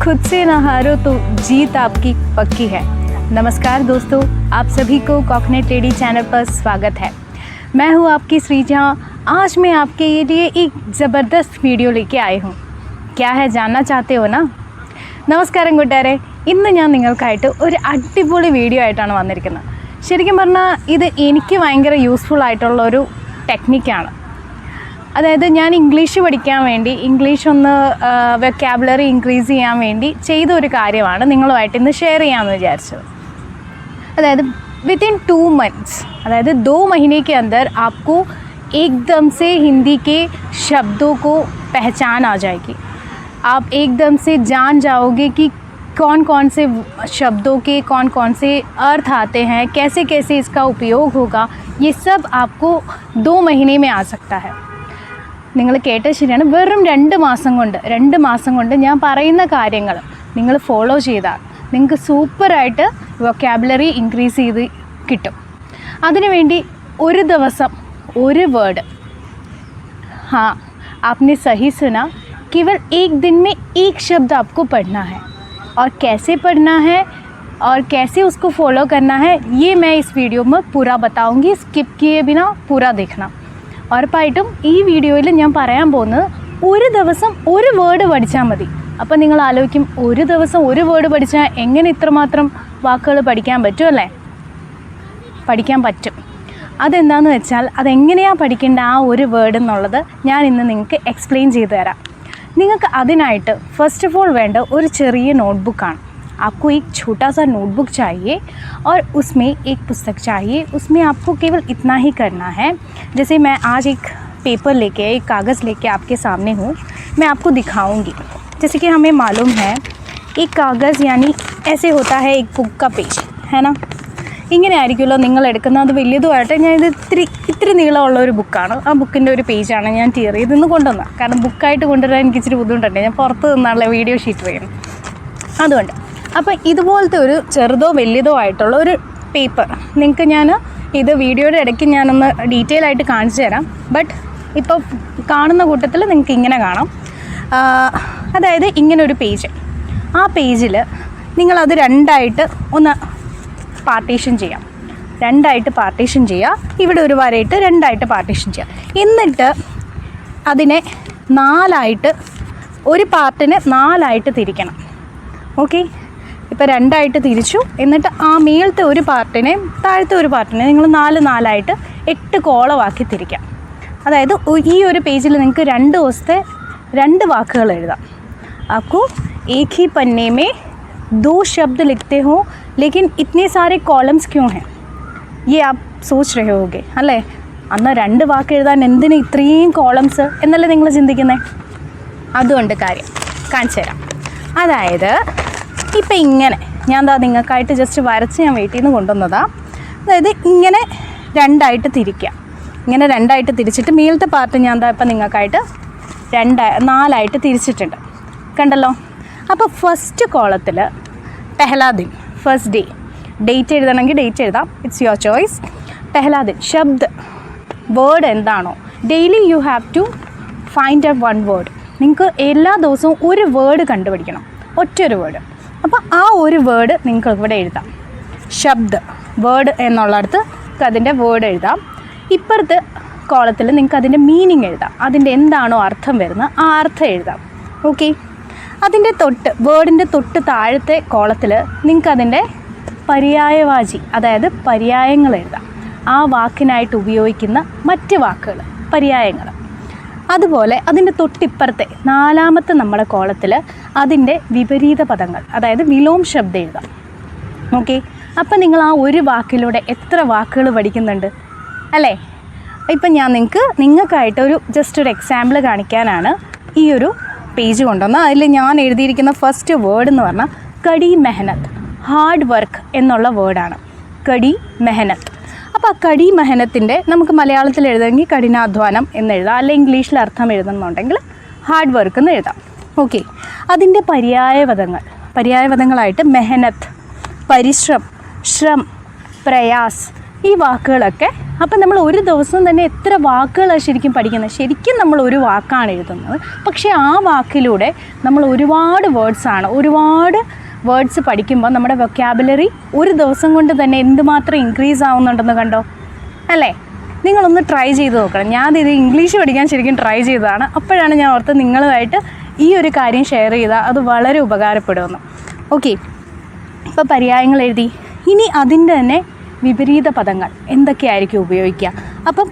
खुद से ना हारो तो जीत आपकी पक्की है। नमस्कार दोस्तों, आप सभी को कॉकनेट टेडी चैनल पर स्वागत है। मैं हूँ आपकी श्रीजा। आज मैं आपके लिए एक ज़बरदस्त वीडियो लेके आई हूँ। क्या है जानना चाहते हो ना? നമസ്കാരം കൂട്ടുകാരെ, ഇന്ന് ഞാൻ നിങ്ങൾക്കായിട്ട് ഒരു അടിപൊളി വീഡിയോ ആയിട്ടാണ് വന്നിരിക്കുന്നത്. ശരിക്കും പറഞ്ഞാൽ ഇത് എനിക്ക് ഭയങ്കര യൂസ്ഫുൾ ആയിട്ടുള്ള ഒരു ടെക്നിക്കാണ്. അതായത് ഞാൻ ഇംഗ്ലീഷ് പഠിക്കാൻ വേണ്ടി, ഇംഗ്ലീഷ് ഒന്ന് വെക്കാബുലറി ഇൻക്രീസ് ചെയ്യാൻ വേണ്ടി ചെയ്ത ഒരു കാര്യമാണ് നിങ്ങളുമായിട്ട് ഇന്ന് ഷെയർ ചെയ്യാമെന്ന് വിചാരിച്ചത്. അതായത് विदिन 2 months, अदायद 2 महीने के अंदर आपको एकदम से हिंदी के शब्दों को पहचान आ जाएगी. आप एकदम से जान जाओगे कि कौन कौन से शब्दों के कौन कौन से अर्थ आते हैं, कैसे कैसे इसका उपयोग होगा. ये सब आपको 2 महीने में आ सकता है. നിങ്ങൾ കേട്ടത് ശരിയാണ്. വെറും 2 മാസം കൊണ്ട് ഞാൻ പറയുന്ന കാര്യങ്ങൾ നിങ്ങൾ ഫോളോ ചെയ്താൽ നിങ്ങൾക്ക് സൂപ്പറായിട്ട് വൊക്കാബുലറി ഇൻക്രീസ് ചെയ്ത് കിട്ടും. അതിനുവേണ്ടി ഒരു ദിവസം ഒരു വേർഡ്, हाँ आपने सही सुना, केवल एक दिन में एक शब्द आपको पढ़ना है. और कैसे पढ़ना है और कैसे उसको फॉलो करना है ये मैं इस वीडियो में पूरा बताऊंगी. स्किप किए बिना पूरा देखना. ഉറപ്പായിട്ടും ഈ വീഡിയോയിൽ ഞാൻ പറയാൻ പോകുന്നത് ഒരു ദിവസം ഒരു വേർഡ് പഠിച്ചാൽ മതി. അപ്പോൾ നിങ്ങൾ ആലോചിക്കും, ഒരു ദിവസം ഒരു വേർഡ് പഠിച്ചാൽ എങ്ങനെ ഇത്രമാത്രം വാക്കുകൾ പഠിക്കാൻ പറ്റും അല്ലേ? പഠിക്കാൻ പറ്റും. അതെന്താണെന്ന് വെച്ചാൽ അതെങ്ങനെയാണ് പഠിക്കേണ്ട ആ ഒരു വേർഡ് എന്നുള്ളത് ഞാൻ ഇന്ന് നിങ്ങൾക്ക് എക്സ്പ്ലെയിൻ ചെയ്തു തരാം. നിങ്ങൾക്ക് അതിനായിട്ട് ഫസ്റ്റ് ഓഫ് ഓൾ വേണ്ട ഒരു ചെറിയ നോട്ട്ബുക്കാണ്. आपको एक छोटा सा नोटबुक चाहिए और उसमें एक पुस्तक चाहिए. उसमें आपको केवल इतना ही करना है. जैसे मैं आज एक पेपर लेके, एक कागज़ लेके आपके सामने हूँ, मैं आपको दिखाऊंगी. जैसे कि हमें मालूम है एक कागज़ यानी ऐसे होता है एक बुक का पेज, है ना? ഇങ്ങനെ ആയിരിക്കുമല്ലോ നിങ്ങൾ എടുക്കുന്നത്. അത് വലിയതുമായിട്ട് ഞാൻ ഇത്തിരി നീളമുള്ള ഒരു ബുക്കാണ്. ആ ബുക്കിൻ്റെ ഒരു പേജാണ് ഞാൻ ടീർ ചെയ്ത് ഇന്ന് കൊണ്ടുവന്നത്. കാരണം ബുക്കായിട്ട് കൊണ്ടുവരാൻ എനിക്ക് ഇച്ചിരി ബുദ്ധിമുട്ടുണ്ട്. ഞാൻ പുറത്ത് നിന്നുള്ള വീഡിയോ ഷീറ്റ് ചെയ്യുന്നു. അതുകൊണ്ട് അപ്പോൾ ഇതുപോലത്തെ ഒരു ചെറുതോ വലിയതോ ആയിട്ടുള്ള ഒരു പേപ്പർ നിങ്ങൾക്ക് ഞാൻ ഇത് വീഡിയോയുടെ ഇടയ്ക്ക് ഞാനൊന്ന് ഡീറ്റെയിൽ ആയിട്ട് കാണിച്ചു തരാം. ബട്ട് ഇപ്പോൾ കാണുന്ന കൂട്ടത്തിൽ നിങ്ങൾക്ക് ഇങ്ങനെ കാണാം. അതായത് ഇങ്ങനൊരു പേജ്. ആ പേജിൽ നിങ്ങളത് രണ്ടായിട്ട് ഒന്ന് പാർട്ടീഷൻ ചെയ്യാം. ഇവിടെ ഒരു വരയിട്ട് രണ്ടായിട്ട് പാർട്ടീഷൻ ചെയ്യാം. എന്നിട്ട് അതിനെ 4ആയിട്ട്, ഒരു പാർട്ടിനെ 4ആയിട്ട് തിരിക്കണം. ഓക്കെ, ഇപ്പോൾ 2ആയിട്ട് തിരിച്ചു. എന്നിട്ട് ആ മേളത്തെ ഒരു പാർട്ടിനെ താഴത്തെ ഒരു പാർട്ടിനെ നിങ്ങൾ 4 8 കോളമാക്കി തിരിക്കാം. അതായത് ഈ ഒരു പേജിൽ നിങ്ങൾക്ക് 2 ദിവസത്തെ 2 വാക്കുകൾ എഴുതാം. आपको एक ही पन्ने में 2 शब्द लिखते हो, लेकिन इतने सारे कॉलम्स क्यों हैं, ये आप सोच रहे होगे അല്ലേ? അന്ന് 2 വാക്ക് എഴുതാൻ എന്തിന് ഇത്രയും കോളംസ് എന്നല്ലേ നിങ്ങൾ ചിന്തിക്കുന്നത്? അതുകൊണ്ട് കാണിച്ചു തരാം. അതായത് ഇപ്പം ഇങ്ങനെ ഞാൻ നിങ്ങൾക്കായിട്ട് ജസ്റ്റ് വരച്ച് ഞാൻ വീട്ടിൽ നിന്ന് കൊണ്ടുവന്നതാണ്. അതായത് ഇങ്ങനെ 2ആയിട്ട് തിരിക്കുക. ഇങ്ങനെ 2ആയിട്ട് തിരിച്ചിട്ട് മേലത്തെ പാർട്ട് ഞാൻ ഇപ്പം നിങ്ങൾക്കായിട്ട് 4ആയിട്ട് തിരിച്ചിട്ടുണ്ട്. കണ്ടല്ലോ? അപ്പോൾ ഫസ്റ്റ് കോളത്തിൽ പെഹ്ലാ ദിൻ, ഫസ്റ്റ് ഡേ, ഡേറ്റ് എഴുതണമെങ്കിൽ ഡേറ്റ് എഴുതാം. It's your choice. പെഹ്ലാ ദിൻ ശബ്ദ്, വേർഡ് എന്താണോ, daily you have to find out 1 word. നിങ്ങൾക്ക് എല്ലാ ദിവസവും ഒരു വേർഡ് കണ്ടുപിടിക്കണം, ഒറ്റൊരു വേർഡ്. അപ്പോൾ ആ ഒരു വേർഡ് നിങ്ങൾക്ക് ഇവിടെ എഴുതാം. ശബ്ദ്, വേർഡ് എന്നുള്ളടത്ത് അതിൻ്റെ വേർഡ് എഴുതാം. ഇപ്പുറത്ത് കോളത്തിൽ നിങ്ങൾക്ക് അതിൻ്റെ മീനിങ് എഴുതാം. അതിൻ്റെ എന്താണോ അർത്ഥം വരുന്നത് ആ അർത്ഥം എഴുതാം. ഓക്കെ, അതിൻ്റെ വേർഡിൻ്റെ തൊട്ട് താഴത്തെ കോളത്തിൽ നിങ്ങൾക്ക് അതിൻ്റെ പര്യായവാചി, അതായത് പര്യായങ്ങൾ എഴുതാം. ആ വാക്കിനായിട്ട് ഉപയോഗിക്കുന്ന മറ്റ് വാക്കുകൾ, പര്യായങ്ങൾ. അതുപോലെ അതിൻ്റെ തൊട്ടിപ്പുറത്തെ 4ാമത്തെ നമ്മുടെ കോളത്തിൽ അതിൻ്റെ വിപരീത പദങ്ങൾ, അതായത് വിലോം ശബ്ദം എഴുതാം. ഓക്കെ, അപ്പം നിങ്ങൾ ആ ഒരു വാക്കിലൂടെ എത്ര വാക്കുകൾ പഠിക്കുന്നുണ്ട് അല്ലേ? ഇപ്പം ഞാൻ നിങ്ങൾക്കായിട്ട് ജസ്റ്റ് ഒരു എക്സാമ്പിൾ കാണിക്കാനാണ് ഈ ഒരു പേജ് കൊണ്ടുവന്നത്. അതിൽ ഞാൻ എഴുതിയിരിക്കുന്ന ഫസ്റ്റ് വേർഡ് എന്ന് പറഞ്ഞാൽ കടി മെഹനത്ത്, ഹാർഡ് വർക്ക് എന്നുള്ള വേർഡാണ്. കടി മെഹനത്ത്. അപ്പോൾ ആ കടി മെഹനത്തിൻ്റെ നമുക്ക് മലയാളത്തിൽ എഴുതാമെങ്കിൽ കഠിനാധ്വാനം എന്നെഴുതാം, അല്ലെങ്കിൽ ഇംഗ്ലീഷിൽ അർത്ഥം എഴുതുന്നുണ്ടെങ്കിൽ ഹാർഡ് വർക്ക് എന്ന് എഴുതാം. ഓക്കെ, അതിൻ്റെ പര്യായപദങ്ങളായിട്ട് മെഹനത്ത്, പരിശ്രം, ശ്രം, പ്രയാസ്, ഈ വാക്കുകളൊക്കെ അപ്പം നമ്മൾ ഒരു ദിവസം തന്നെ എത്ര വാക്കുകളാണ് ശരിക്കും പഠിക്കുന്നത്? ശരിക്കും നമ്മൾ ഒരു വാക്കാണ് എഴുതുന്നത്, പക്ഷേ ആ വാക്കിലൂടെ നമ്മൾ ഒരുപാട് വേർഡ്സ് പഠിക്കുമ്പോൾ നമ്മുടെ വൊക്കാബുലറി ഒരു ദിവസം കൊണ്ട് തന്നെ എന്തുമാത്രം ഇൻക്രീസ് ആവുന്നുണ്ടെന്ന് കണ്ടോ അല്ലേ? നിങ്ങളൊന്ന് ട്രൈ ചെയ്ത് നോക്കണം. ഞാനിത് ഇംഗ്ലീഷ് പഠിക്കാൻ ശരിക്കും ട്രൈ ചെയ്തതാണ്. അപ്പോഴാണ് ഞാൻ ഓർത്ത് നിങ്ങളുമായിട്ട് ഈ ഒരു കാര്യം ഷെയർ ചെയ്താൽ അത് വളരെ ഉപകാരപ്പെടുമെന്ന്. ഓക്കെ, ഇപ്പോൾ പര്യായങ്ങൾ എഴുതി. ഇനി അതിൻ്റെ തന്നെ വിപരീത പദങ്ങൾ എന്തൊക്കെയായിരിക്കും ഉപയോഗിക്കുക? അപ്പം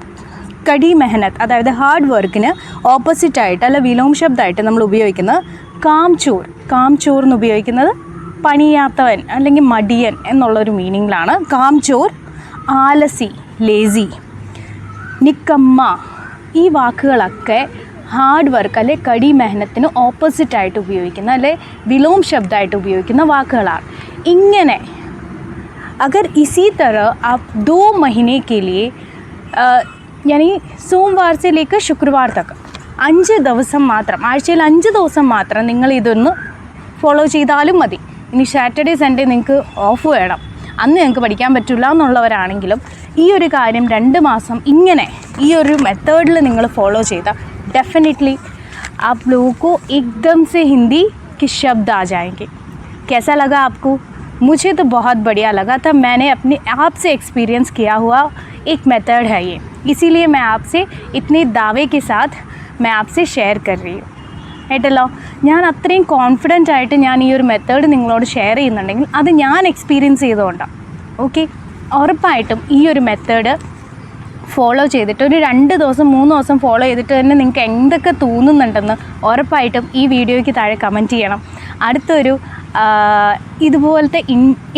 കടി മെഹനത്ത്, അതായത് ഹാർഡ് വർക്കിന് ഓപ്പോസിറ്റായിട്ട് അല്ല വിലോം ശബ്ദമായിട്ട് നമ്മൾ ഉപയോഗിക്കുന്നത് കാംചോർ. കാംചോർ എന്ന് ഉപയോഗിക്കുന്നത് പണിയാത്തവൻ അല്ലെങ്കിൽ മടിയൻ എന്നുള്ളൊരു മീനിങ്ങിലാണ് കാംചോർ. ആലസി, ലേസി, നിക്കമ്മ, ഈ വാക്കുകളൊക്കെ ഹാർഡ് വർക്ക് അല്ലെ കടി മെഹനത്തിന് ഓപ്പോസിറ്റായിട്ട് ഉപയോഗിക്കുന്ന അല്ലെ വിലോം ശബ്ദമായിട്ട് ഉപയോഗിക്കുന്ന വാക്കുകളാണ്. ഇങ്ങനെ अगर इसी तरह आप 2 महीने के लिए यानी सोमवार से लेकर शुक्रवार तक 5 ദിവസം മാത്രം, ആഴ്ചയിൽ 5 ദിവസം മാത്രം നിങ്ങൾ ഇതൊന്ന് ഫോളോ ചെയ്താലും മതി. ഇനി സാറ്റർഡേ സൺഡേ നിങ്ങൾക്ക് ഓഫ് വേണം, അന്ന് ഞങ്ങൾക്ക് പഠിക്കാൻ പറ്റില്ല എന്നുള്ളവരാണെങ്കിലും ഈ ഒരു കാര്യം 2 മാസം ഇങ്ങനെ ഈ ഒരു മെത്തേഡിൽ നിങ്ങൾ ഫോളോ ചെയ്താൽ डेफिनेटली आप लोगों को एकदम से हिंदी के शब्द आ जाएंगे. कैसा लगा आपको? मुझे तो बहुत बढ़िया लगा था. मैंने अपने आप से एक्सपीरियंस किया हुआ एक मेथड है ये, इसीलिए मैं आपसे इतने दावे के साथ मैं आपसे ഷെയർ कर रही हूँ. കേട്ടല്ലോ, ഞാൻ അത്രയും കോൺഫിഡൻ്റ് ആയിട്ട് ഞാൻ ഈ ഒരു മെത്തേഡ് നിങ്ങളോട് ഷെയർ ചെയ്യുന്നുണ്ടെങ്കിൽ അത് ഞാൻ എക്സ്പീരിയൻസ് ചെയ്തുകൊണ്ടാണ്. ഓക്കെ, ഉറപ്പായിട്ടും ഈ ഒരു മെത്തേഡ് ഫോളോ ചെയ്തിട്ട് ഒരു 2 ദിവസം 3 ദിവസം ഫോളോ ചെയ്തിട്ട് തന്നെ നിങ്ങൾക്ക് എന്തൊക്കെ തോന്നുന്നുണ്ടെന്ന് ഉറപ്പായിട്ടും ഈ വീഡിയോയ്ക്ക് താഴെ കമൻറ്റ് ചെയ്യണം. അടുത്തൊരു ഇതുപോലത്തെ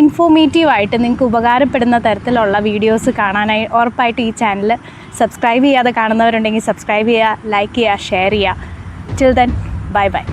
ഇൻഫോർമേറ്റീവായിട്ട് നിങ്ങൾക്ക് ഉപകാരപ്പെടുന്ന തരത്തിലുള്ള വീഡിയോസ് കാണാനായി ഉറപ്പായിട്ട് ഈ ചാനൽ സബ്സ്ക്രൈബ് ചെയ്യാതെ കാണുന്നവരുണ്ടെങ്കിൽ സബ്സ്ക്രൈബ് ചെയ്യുക, ലൈക്ക് ചെയ്യുക, ഷെയർ ചെയ്യുക. Till then, bye bye.